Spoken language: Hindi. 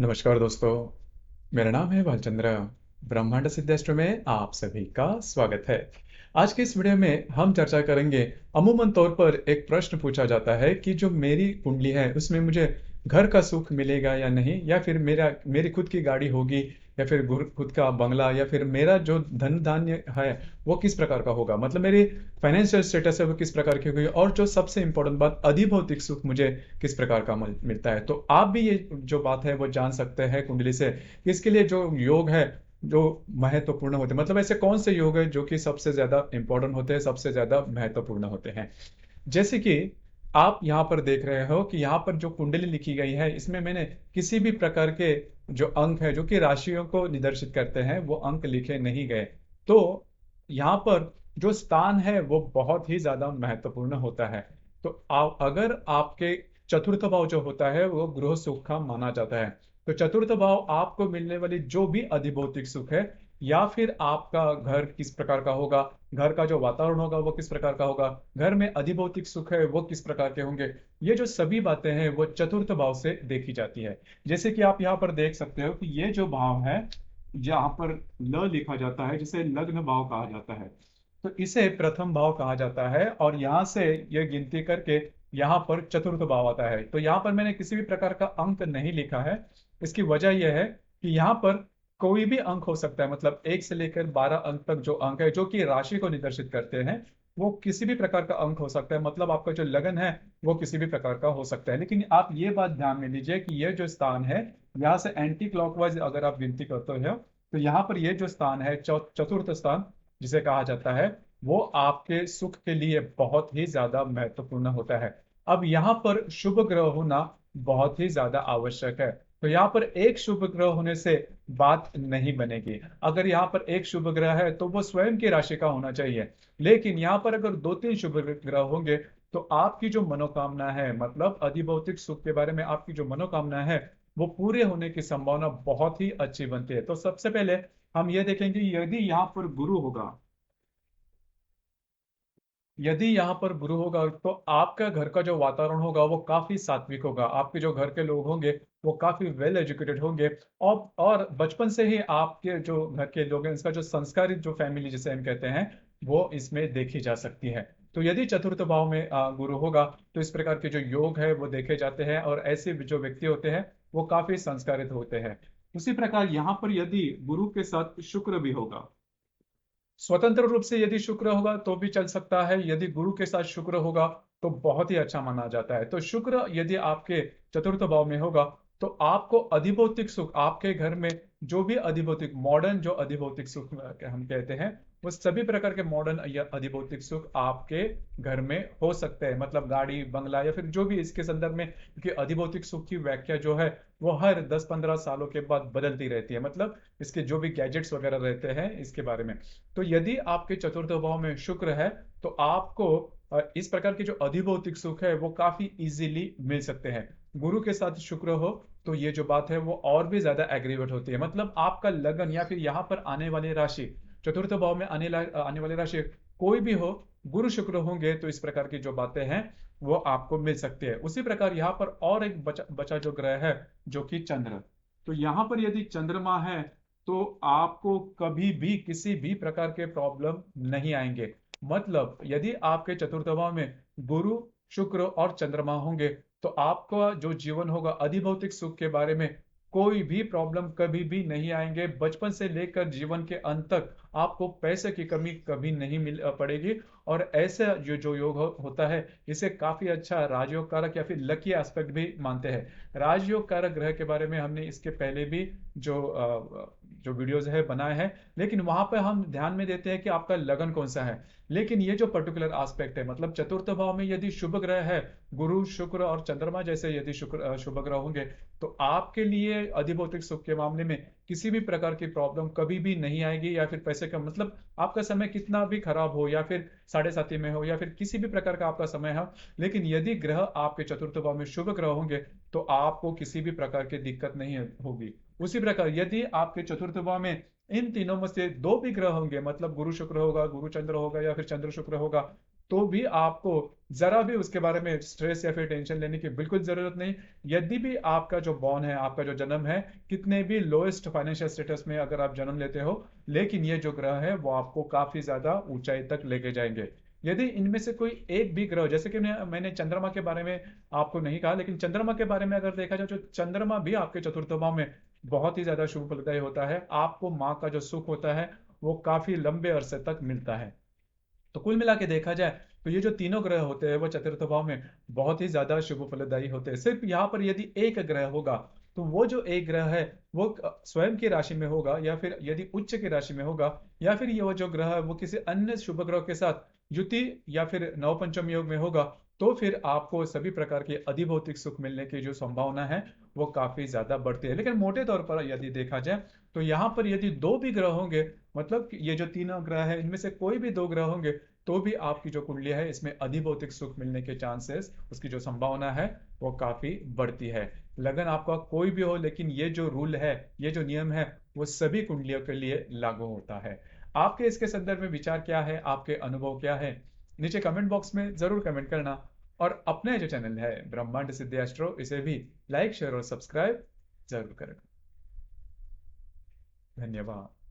नमस्कार दोस्तों। मेरा नाम है भालचंद्र। ब्रह्मांड सिद्धेश्वर में आप सभी का स्वागत है। आज के इस वीडियो में हम चर्चा करेंगे। अमूमन तौर पर एक प्रश्न पूछा जाता है कि जो मेरी कुंडली है उसमें मुझे घर का सुख मिलेगा या नहीं, या फिर मेरी खुद की गाड़ी होगी, या फिर खुद का बंगला, या फिर मेरा जो धन धान्य है वो किस प्रकार का होगा, मतलब मेरी फाइनेंशियल स्टेटस है वो किस प्रकार की होगी, और जो सबसे इंपॉर्टेंट बात, अधिभौतिक सुख मुझे किस प्रकार का मिलता है। तो आप भी ये जो बात है वो जान सकते हैं कुंडली से। इसके लिए जो योग है जो महत्वपूर्ण होते हैं, मतलब ऐसे कौन से योग है जो कि सबसे ज्यादा इंपॉर्टेंट होते हैं, सबसे ज्यादा महत्वपूर्ण होते हैं। जैसे कि आप यहाँ पर देख रहे हो कि यहाँ पर जो कुंडली लिखी गई है इसमें मैंने किसी भी प्रकार के जो अंक है जो कि राशियों को निदर्शित करते हैं वो अंक लिखे नहीं गए। तो यहाँ पर जो स्थान है वो बहुत ही ज्यादा महत्वपूर्ण होता है। तो अगर आपके चतुर्थ भाव जो होता है वो गृह सुख का माना जाता है। तो चतुर्थ भाव आपको मिलने वाली जो भी अधिभौतिक सुख है, या फिर आपका घर किस प्रकार का होगा, घर का जो वातावरण होगा वो किस प्रकार का होगा, घर में अधिभौतिक सुख है वो किस प्रकार के होंगे, ये जो सभी बातें हैं वो चतुर्थ भाव से देखी जाती है। जैसे कि आप यहाँ पर देख सकते हो कि ये जो भाव है, जहाँ पर ल लिखा जाता है जिसे लग्न भाव कहा जाता है, तो इसे प्रथम भाव कहा जाता है। और यहाँ से ये गिनती करके यहाँ पर चतुर्थ भाव आता है। तो यहाँ पर मैंने किसी भी प्रकार का अंक नहीं लिखा है। इसकी वजह यह है कि यहाँ पर कोई भी अंक हो सकता है, मतलब 1 से लेकर 12 अंक तक जो अंक है जो कि राशि को निर्देशित करते हैं, वो किसी भी प्रकार का अंक हो सकता है। मतलब आपका जो लगन है वो किसी भी प्रकार का हो सकता है। लेकिन आप ये बात ध्यान में लीजिए कि ये जो स्थान है, यहाँ से एंटी क्लॉकवाइज अगर आप गिनती करते हो तो यहाँ पर ये जो स्थान है चतुर्थ स्थान जिसे कहा जाता है, वो आपके सुख के लिए बहुत ही ज्यादा महत्वपूर्ण होता है। अब यहाँ पर शुभ ग्रह होना बहुत ही ज्यादा आवश्यक है। तो यहाँ पर एक शुभ ग्रह होने से बात नहीं बनेगी। अगर यहाँ पर एक शुभ ग्रह है तो वो स्वयं की राशि का होना चाहिए। लेकिन यहाँ पर अगर 2-3 शुभ ग्रह होंगे तो आपकी जो मनोकामना है, मतलब अधिभौतिक सुख के बारे में आपकी जो मनोकामना है, वो पूरे होने की संभावना बहुत ही अच्छी बनती है। तो सबसे पहले हम ये देखेंगे, यदि यहाँ पर गुरु होगा तो आपका घर का जो वातावरण होगा वो काफी सात्विक होगा। आपके जो घर के लोग होंगे वो काफी वेल एजुकेटेड होंगे। और बचपन से ही आपके जो घर के लोग हैं इसका जो संस्कारित जो फैमिली जिसे हम कहते हैं वो इसमें देखी जा सकती है। तो यदि चतुर्थ भाव में गुरु होगा तो इस प्रकार के जो योग है वो देखे जाते हैं, और ऐसे जो व्यक्ति होते हैं वो काफी संस्कारित होते हैं। उसी प्रकार यहाँ पर यदि गुरु के साथ शुक्र भी होगा, स्वतंत्र रूप से यदि शुक्र होगा तो भी चल सकता है, यदि गुरु के साथ शुक्र होगा तो बहुत ही अच्छा माना जाता है। तो शुक्र यदि आपके चतुर्थ भाव में होगा तो आपको अधिभौतिक सुख, आपके घर में जो भी अधिभौतिक मॉडर्न जो अधिभौतिक सुख हम कहते हैं, वो सभी प्रकार के मॉडर्न या अधिभौतिक सुख आपके घर में हो सकते हैं। मतलब गाड़ी बंगला या फिर जो भी इसके संदर्भ में, क्योंकि अधिभौतिक सुख की व्याख्या जो है वो हर 10-15 सालों के बाद बदलती रहती है। मतलब इसके जो भी गैजेट्स वगैरह रहते हैं इसके बारे में। तो यदि आपके चतुर्थ भाव में शुक्र है तो आपको इस प्रकार के जो अधिभौतिक सुख है वो काफी इजीली मिल सकते हैं। गुरु के साथ शुक्र हो तो ये जो बात है वो और भी ज्यादा एग्रीवेट होती है। मतलब आपका लगन या फिर यहाँ पर आने वाली राशि, चतुर्थ भाव में आने वाली राशि कोई भी हो, गुरु शुक्र होंगे तो इस प्रकार की जो बातें हैं वो आपको मिल सकती है। उसी प्रकार यहाँ पर और एक बचा जो ग्रह है जो कि चंद्र। तो यहाँ पर यदि चंद्रमा है तो आपको कभी भी किसी भी प्रकार के प्रॉब्लम नहीं आएंगे। मतलब यदि आपके चतुर्थ भाव में गुरु शुक्र और चंद्रमा होंगे तो आपका जो जीवन होगा अधिभौतिक सुख के बारे में कोई भी प्रॉब्लम कभी भी नहीं आएंगे। बचपन से लेकर जीवन के अंत तक आपको पैसे की कमी कभी नहीं मिल पड़ेगी। और ऐसे जो योग होता है इसे काफी अच्छा राजयोग कारक या फिर लकी एस्पेक्ट भी मानते हैं। राजयोग कारक ग्रह के बारे में हमने इसके पहले भी जो वीडियोज है बनाए हैं, लेकिन वहां पर हम ध्यान में देते हैं कि आपका लगन कौन सा है। लेकिन ये जो पर्टिकुलर एस्पेक्ट है, मतलब चतुर्थ भाव में यदि शुभ ग्रह है, गुरु शुक्र और चंद्रमा जैसे यदि शुभ ग्रह होंगे तो आपके लिए अधिभौतिक सुख के मामले में किसी भी प्रकार की प्रॉब्लम कभी भी नहीं आएगी। या फिर पैसे का मतलब आपका समय कितना भी खराब हो या फिर साढ़े साथी में हो या फिर किसी भी प्रकार का आपका समय हो, लेकिन यदि ग्रह आपके चतुर्थ भाव में शुभ ग्रह होंगे तो आपको किसी भी प्रकार की दिक्कत नहीं होगी। उसी प्रकार यदि आपके चतुर्थ भाव में इन तीनों में से दो भी ग्रह होंगे, मतलब गुरु शुक्र होगा, गुरु चंद्र होगा या फिर चंद्र शुक्र होगा, तो भी आपको जरा भी उसके बारे में स्ट्रेस या फिर टेंशन लेने की बिल्कुल जरूरत नहीं। यदि भी आपका जो बॉर्न है, आपका जो जन्म है, कितने भी लोएस्ट फाइनेंशियल स्टेटस में अगर आप जन्म लेते हो, लेकिन ये जो ग्रह है वो आपको काफी ज्यादा ऊंचाई तक लेके जाएंगे। यदि इनमें से कोई एक भी ग्रह, जैसे कि मैंने चंद्रमा के बारे में आपको नहीं कहा, लेकिन चंद्रमा के बारे में अगर देखा जाए, जो चंद्रमा भी आपके चतुर्थ भाव में बहुत ही ज्यादा शुभ फलदायी होता है, आपको माँ का जो सुख होता है वो काफी लंबे अरसे तक मिलता है। तो कुल मिला के देखा जाए तो ये जो तीनों ग्रह होते हैं वो चतुर्थ भाव में बहुत ही ज्यादा शुभ फलदायी होते हैं। सिर्फ यहाँ पर यदि एक ग्रह होगा, तो वो जो एक ग्रह है वो स्वयं की राशि में होगा, या फिर यदि उच्च की राशि में होगा, या फिर ये वो जो ग्रह है वो किसी अन्य शुभ ग्रह के साथ युति या फिर नवपंचम योग में होगा, तो फिर आपको सभी प्रकार के अधिभौतिक सुख मिलने की जो संभावना है वो काफी ज्यादा बढ़ती है। लेकिन मोटे तौर पर यदि देखा जाए तो यहाँ पर यदि दो भी ग्रह होंगे, मतलब कि ये जो तीनों ग्रह है इनमें से कोई भी दो ग्रह होंगे, तो भी आपकी जो कुंडली है इसमें अधिभौतिक सुख मिलने के चांसेस, उसकी जो संभावना है वो काफी बढ़ती है। लगन आपका कोई भी हो, लेकिन ये जो रूल है, ये जो नियम है, वो सभी कुंडलियों के लिए लागू होता है। आपके इसके संदर्भ में विचार क्या है, आपके अनुभव क्या है, नीचे कमेंट बॉक्स में जरूर कमेंट करना। और अपने जो चैनल है ब्रह्मांड सिद्धि एस्ट्रो, इसे भी लाइक शेयर और सब्सक्राइब जरूर करें। धन्यवाद।